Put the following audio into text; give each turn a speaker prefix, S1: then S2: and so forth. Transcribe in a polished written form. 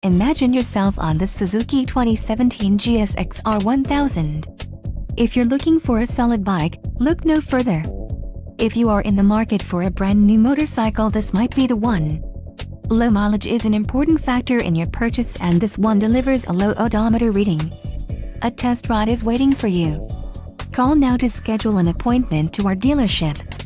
S1: Imagine yourself on the Suzuki 2017 GSX-R1000. If you're looking for a solid bike, look no further. If you are in the market for a brand new motorcycle, this might be the one. Low mileage is an important factor in your purchase, and this one delivers a low odometer reading. A test ride is waiting for you. Call now to schedule an appointment to our dealership.